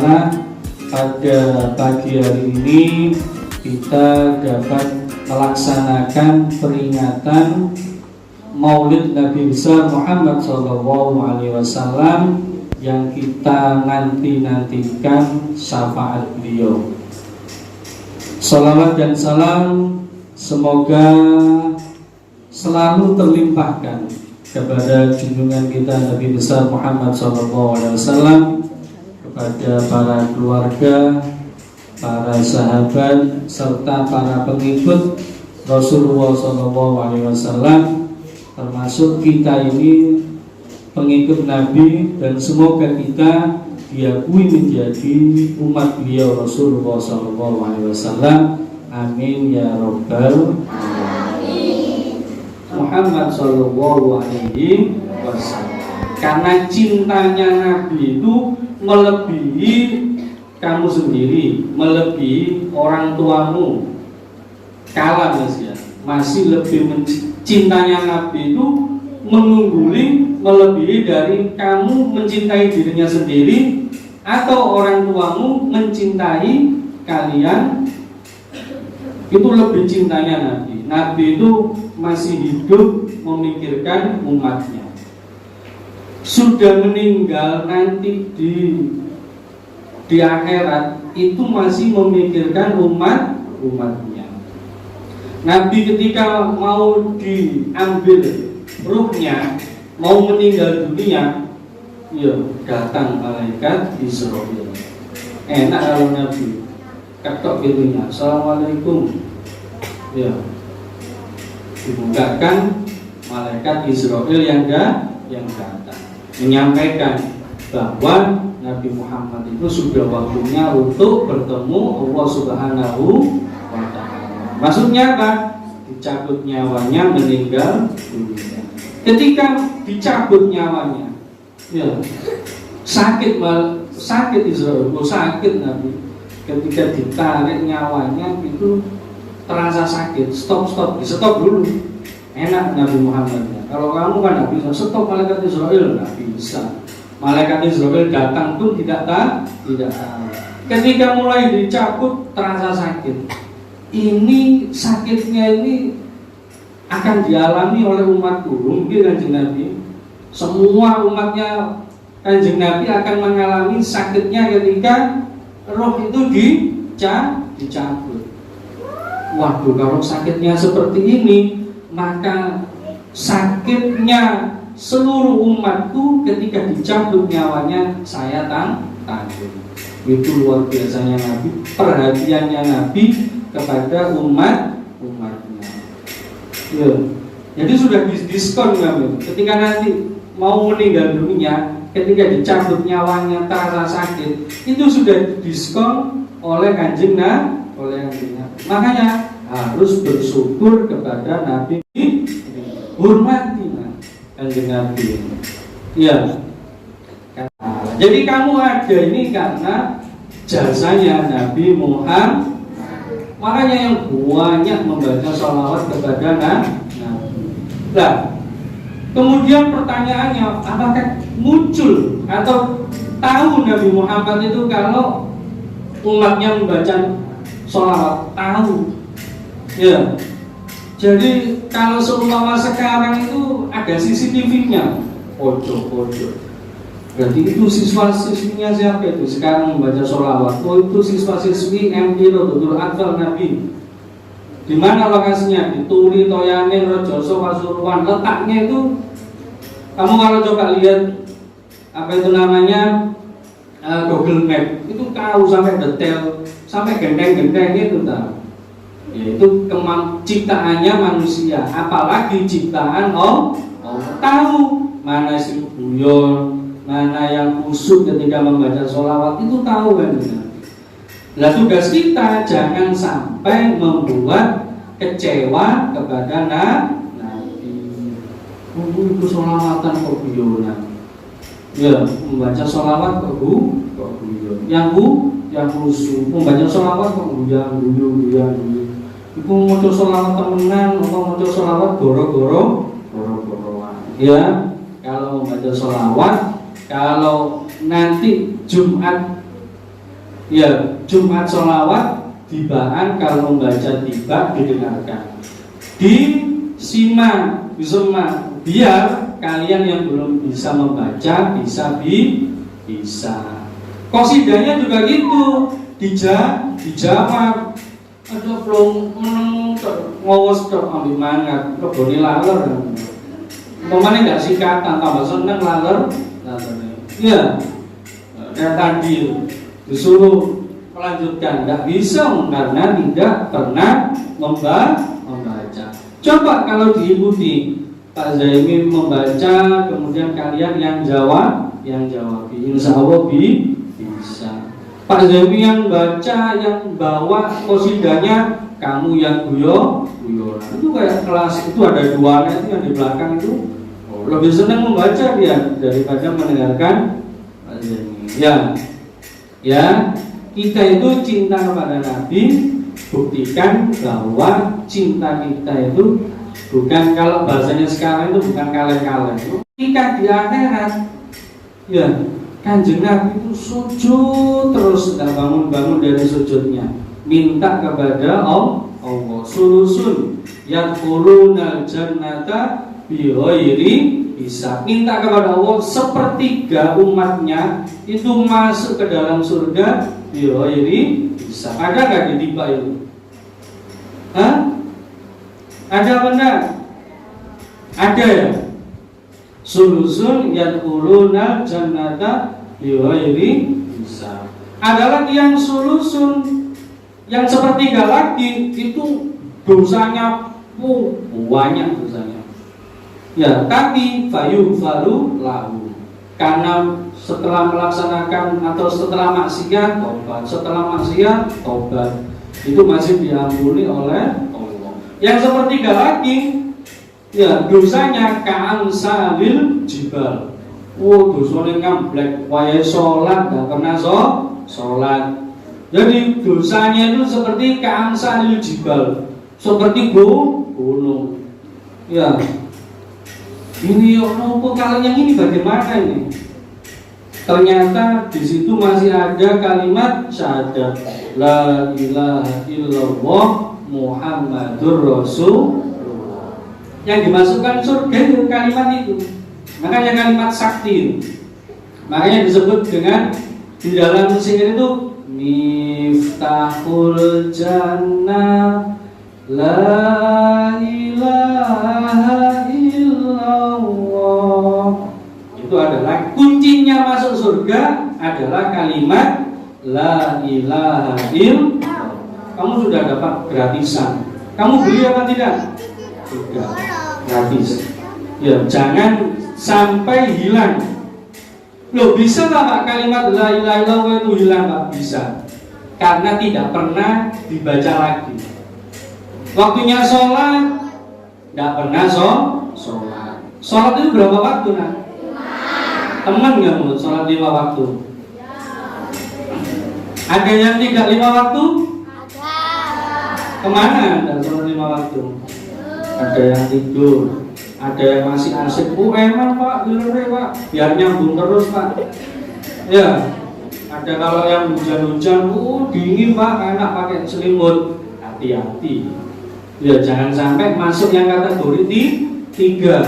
taala pada pagi hari ini kita dapat melaksanakan peringatan Maulid Nabi besar Muhammad SAW yang kita nantikan syafaat beliau. Salawat dan salam semoga selalu terlimpahkan kepada junjungan kita Nabi besar Muhammad SAW, kepada para keluarga, para sahabat, serta para pengikut Rasulullah SAW, termasuk kita ini pengikut Nabi, dan semoga kita diakui menjadi umat beliau Rasulullah SAW. Amin ya Rabbal Alamin. Muhammad SAW, karena cintanya Nabi itu melebihi kamu sendiri, melebihi orang tuamu. Kalah masih lebih cintanya Nabi itu mengungguli, melebihi dari kamu mencintai dirinya sendiri atau orang tuamu mencintai kalian. Itu lebih cintanya Nabi. Nabi itu masih hidup memikirkan umatnya. Sudah meninggal nanti di akhirat itu masih memikirkan umatnya. Nabi ketika mau diambil ruhnya, mau meninggal dunia, ya datang malaikat Israil. Enak kalau Nabi ketok pintunya, Assalamualaikum, ya dibukakan malaikat Israil yang datang menyampaikan bahwa Nabi Muhammad itu sudah waktunya untuk bertemu Allah Subhanahu wa Ta'ala. Maksudnya apa? Dicabut nyawanya, meninggal dunia. Ketika dicabut nyawanya, ya sakit Israel, sakit Nabi. Ketika ditarik nyawanya itu terasa sakit. Stop, di stop dulu. Enak Nabi Muhammad. Kalau kamu kan nggak bisa stop malaikat Israel, nggak bisa. Malaikat Israel datang pun tidak tahu. Ketika mulai dicabut terasa sakit. Ini sakitnya ini akan dialami oleh umatku. Mungkin Kanjeng Nabi, semua umatnya Kanjeng Nabi akan mengalami sakitnya ketika roh itu dicabut. Waduh, kalau sakitnya seperti ini, maka sakitnya seluruh umatku ketika dicabut nyawanya saya tanggung. Itu luar biasanya Nabi, perhatiannya Nabi kepada umatnya. Ya. Jadi sudah diskon kami. Ketika nanti mau meninggal dunia, ketika dicabut nyawanya terasa sakit, itu sudah diskon oleh Kanjeng Nabi. Makanya harus bersyukur kepada Nabi, hormati Kanjeng Nabi. Ya. Jadi kamu ada ini karena jasanya Nabi Muhammad. Makanya yang banyak membaca sholawat kepada Nabi. Nah, kemudian pertanyaannya, apakah muncul atau tahu Nabi Muhammad itu kalau umatnya membaca sholawat? Tahu. Ya. Jadi kalau seumpama sekarang itu ada CCTV-nya, pojok. Berarti itu siswa-siswinya siapa itu sekarang membaca sholawat? Oh, itu siswa-siswi MT Rodotul Atfal Nabi. Di mana lokasinya? Di Turi, Toyamin, Rejoso, Pasuruan. Letaknya itu, kamu kalau coba lihat apa itu namanya Google Map, itu tahu sampai detail, sampai genteng-genteng itu tahu. Yaitu ciptaannya manusia, apalagi ciptaan Allah. Tahu mana si guyon, mana yang khusyuk ketika membaca sholawat, itu tahu kan. Nah, tugas kita jangan sampai membuat kecewa kepada Nabi. Itu sholawatan kok guyonan. Ya, membaca sholawat kok guyon. Yang khusyuk membaca sholawat kok guyon. Iku maca sholawat temenan atau maca sholawat goro-goroan. Ya, kalau membaca sholawat, kalau nanti Jumat Ya, Jumat sholawat tibaan, kalau membaca tiba didengarkan. Disimak, biar kalian yang belum bisa membaca bisa. Qasidahnya juga gitu, dijawab. Ada belum meneng ngawas tok ambil mangat, keboni laler. Umpamanya enggak sikatan tambah seneng laler. Ya. Kayak tadi disuruh melanjutkan, nggak bisa karena tidak pernah membaca. Coba kalau diikuti Pak Zaimi membaca, kemudian kalian yang jawab, insya Allah bisa. Pak Zaimi yang baca, yang bawa qasidahnya, kamu yang guyon. Itu kayak kelas itu ada dua itu yang di belakang itu lebih senang membaca dia daripada mendengarkan Pak Zaimi. Ya, kita itu cinta kepada Nabi, buktikan bahwa cinta kita itu bukan, kalau bahasanya sekarang itu bukan kaleng-kaleng. Ketika di akhirat, ya Kanjeng Nabi itu sujud terus, tidak bangun-bangun dari sujudnya, minta kepada Allah, sulusun yadkhulunal jannata bighairi hisab, minta kepada Allah sepertiga umatnya itu masuk ke dalam surga bighairi hisab. Ada nggak di tiba itu? Ada benar? Ada ya? Sulusun yadkhulunal jannata bighairi hisab. Ada lagi yang sulusun, yang sepertiga lagi itu dosanya banyak dosanya. Ya, tapi fayughfaru lahu, karena setelah melaksanakan atau setelah maksiat tobat, itu masih diampuni oleh Allah. Yang sepertiga lagi, ya dosanya ka'amsalil jibal. Dosanya ngamblek, waya sholat gak pernah sholat. Jadi dosanya itu seperti ka'amsalil jibal, seperti gunung. Ya, ini kok kalian yang ini bagaimana ini? Ternyata di situ masih ada kalimat syahadat la ilaha illallah Muhammadur Rasulullah. Yang dimasukkan surga itu kalimat itu. Makanya kalimat sakti. Makanya disebut dengan di dalam syair itu miftahul jannah la ilaha illallah. Itu adalah kuncinya masuk surga, adalah kalimat la ilaha illallah. Kamu sudah dapat gratisan. Kamu beli apa tidak? Sudah gratis. Ya, jangan sampai hilang. Loh, bisa nggak Pak kalimat la ilaha illallah itu hilang? Nggak bisa, karena tidak pernah dibaca lagi. Waktunya sholat, nggak pernah sholat. Sholat itu berapa waktu nak? Teman nggak menurut sholat 5 waktu? Ada yang tidak 5 waktu? Kemana Anda sholat 5 waktu? Ada yang tidur, ada yang masih asik. Emang Pak, dilere Pak, biar nyambung terus Pak. Ya, ada kalau yang hujan-hujan, dingin Pak, enak pakai selimut. Hati-hati. Ya, jangan sampai masuk yang kategori 3.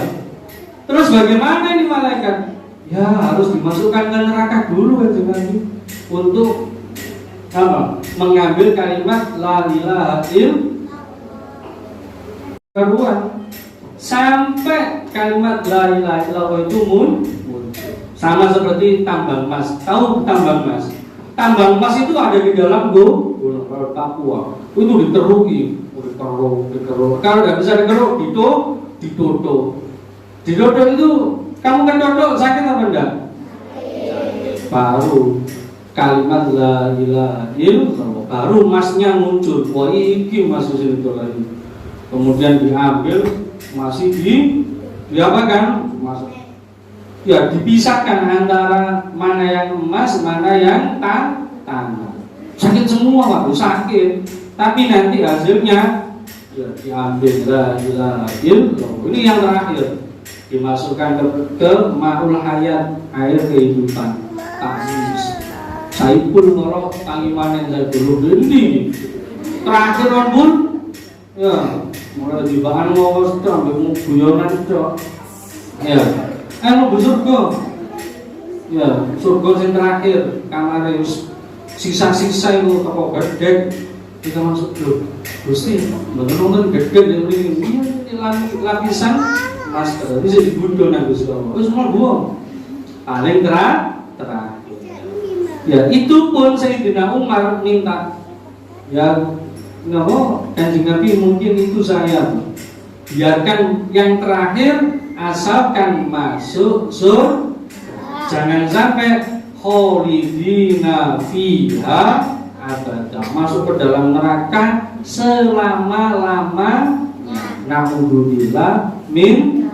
Terus bagaimana ini malaikat? Ya, harus dimasukkan ke neraka dulu kan Nabi untuk apa? Mengambil kalimat la ilaha illallah sampai kalimat la ilaha illallah itu muncul. Sama seperti tambang emas. Tahu tambang emas? Tambang emas itu ada di dalam gunung Papua. Itu diteruki, dikeruk. Kalau nggak bisa dikeruk, ditutup. Didodok itu, kamu kan dodok sakit apa enggak? Baru kalimat la ilaha illallah, baru emasnya muncul. Wah, iki emas itu lagi. Kemudian diambil, masih diapakan? Ya, dipisahkan antara mana yang emas, mana yang tanah. Sakit semua Pak, sakit. Tapi nanti hasilnya ya diambil la ilaha illallah. Ini yang terakhir, dimasukkan ke ma'ul hayat, air kehidupan. Taksis. Saipul ngorok tangimanen saya dulu ini terakhir pun ya mulai di bahan ngawas itu ambil mau guyonan itu ya mau surga ya surga yang terakhir kamar sisa-sisa itu apa gede kita masuk dulu Gusti betul-betul gede yang ini lapisan masker bisa dibunuh nanti semua semua buang paling terakhir ya itu pun Sayyidina Umar minta ya Kanjeng Nabi mungkin itu saya biarkan yang terakhir asalkan masuk jangan sampai kholidina fiha abada masuk ke dalam neraka selama-lama naudzubillah min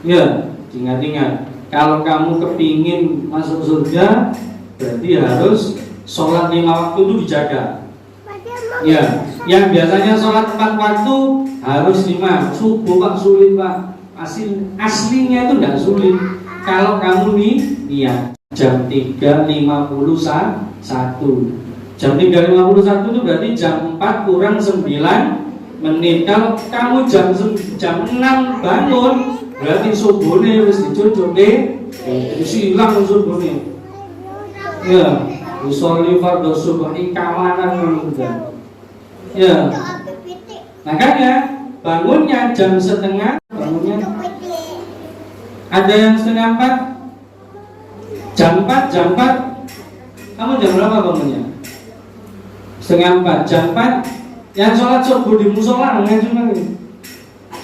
ya ingat-ingat kalau kamu kepingin masuk surga berarti harus sholat 5 waktu itu dijaga ya yang biasanya sholat 4 waktu harus 5 subuh Pak sulit Pak aslinya itu enggak sulit kalau kamu niat jam 3.51 jam 3.51 itu berarti jam 4 kurang 9 menit kalau kamu jam 6 bangun berarti subuhnya harus dicucuk isi hilang subuhnya ya usolli fardhu subuhi kawanan ya makanya bangunnya jam setengah bangunnya ada yang setengah 4 jam 4 kamu jam berapa bangunnya setengah 4 jam 4 yang sholat subuh di musola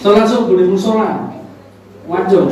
sholat subuh di musola wajib